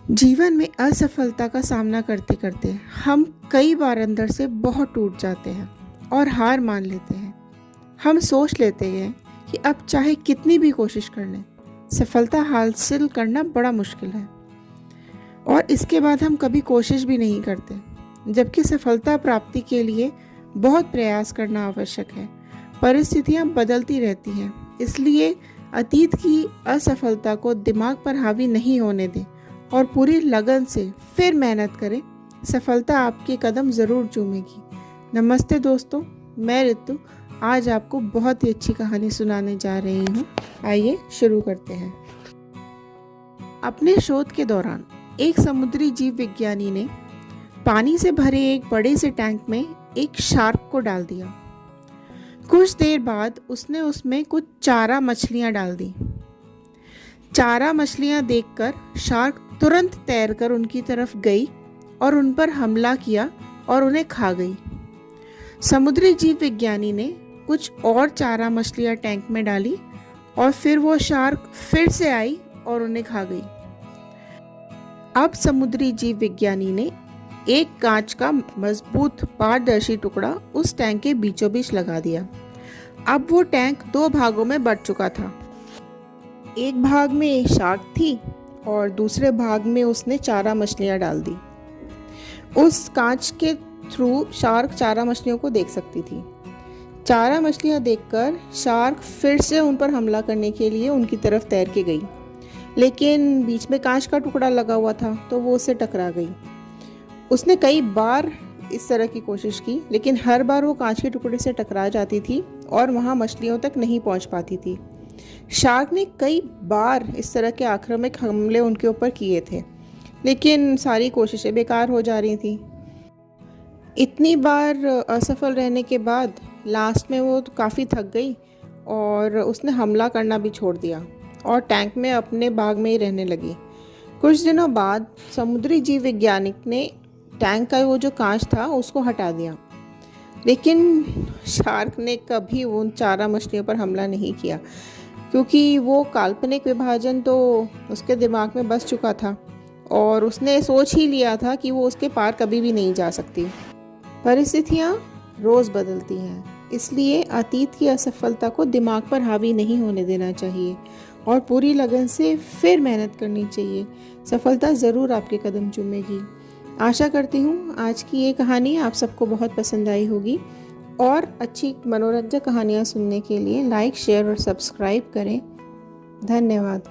जीवन में असफलता का सामना करते करते हम कई बार अंदर से बहुत टूट जाते हैं और हार मान लेते हैं। हम सोच लेते हैं कि अब चाहे कितनी भी कोशिश कर लें, सफलता हासिल करना बड़ा मुश्किल है, और इसके बाद हम कभी कोशिश भी नहीं करते, जबकि सफलता प्राप्ति के लिए बहुत प्रयास करना आवश्यक है। परिस्थितियाँ बदलती रहती हैं, इसलिए अतीत की असफलता को दिमाग पर हावी नहीं होने दें और पूरी लगन से फिर मेहनत करें। सफलता आपके कदम ज़रूर चूमेगी। नमस्ते दोस्तों, मैं ऋतु आज आपको बहुत ही अच्छी कहानी सुनाने जा रही हूँ। आइए शुरू करते हैं। अपने शोध के दौरान एक समुद्री जीव विज्ञानी ने पानी से भरे एक बड़े से टैंक में एक शार्क को डाल दिया। कुछ देर बाद उसने उसमें कुछ चारा मछलियाँ डाल दी। चारा मछलियाँ देखकर शार्क तुरंत तैरकर उनकी तरफ गई और उन पर हमला किया और उन्हें खा गई। समुद्री जीव विज्ञानी ने कुछ और चारा मछलियाँ टैंक में डाली और फिर वो शार्क फिर से आई और उन्हें खा गई। अब समुद्री जीव विज्ञानी ने एक कांच का मजबूत पारदर्शी टुकड़ा उस टैंक के बीचों बीच लगा दिया। अब वो टैंक दो भागों में बंट चुका था। एक भाग में शार्क थी और दूसरे भाग में उसने चारा मछलियाँ डाल दी। उस कांच के थ्रू शार्क चारा मछलियों को देख सकती थी। चारा मछलियाँ देखकर शार्क फिर से उन पर हमला करने के लिए उनकी तरफ तैर के गई, लेकिन बीच में कांच का टुकड़ा लगा हुआ था तो वो उससे टकरा गई। उसने कई बार इस तरह की कोशिश की, लेकिन हर बार वो कांच के टुकड़े से टकरा जाती थी और वहाँ मछलियों तक नहीं पहुँच पाती थी। शार्क ने कई बार इस तरह के आक्रामक हमले उनके ऊपर किए थे, लेकिन सारी कोशिशें बेकार हो जा रही थी। इतनी बार असफल रहने के बाद लास्ट में वो काफ़ी थक गई और उसने हमला करना भी छोड़ दिया और टैंक में अपने बाग में ही रहने लगी। कुछ दिनों बाद समुद्री जीव वैज्ञानिक ने टैंक का वो जो कांच था उसको हटा दिया, लेकिन शार्क ने कभी उन चारा मछलियों पर हमला नहीं किया, क्योंकि वो काल्पनिक विभाजन तो उसके दिमाग में बस चुका था और उसने सोच ही लिया था कि वो उसके पार कभी भी नहीं जा सकती। परिस्थितियाँ रोज़ बदलती हैं, इसलिए अतीत की असफलता को दिमाग पर हावी नहीं होने देना चाहिए और पूरी लगन से फिर मेहनत करनी चाहिए। सफलता ज़रूर आपके कदम चूमेगी। आशा करती हूँ आज की ये कहानी आप सबको बहुत पसंद आई होगी, और अच्छी मनोरंजक कहानियाँ सुनने के लिए लाइक, शेयर और सब्सक्राइब करें। धन्यवाद।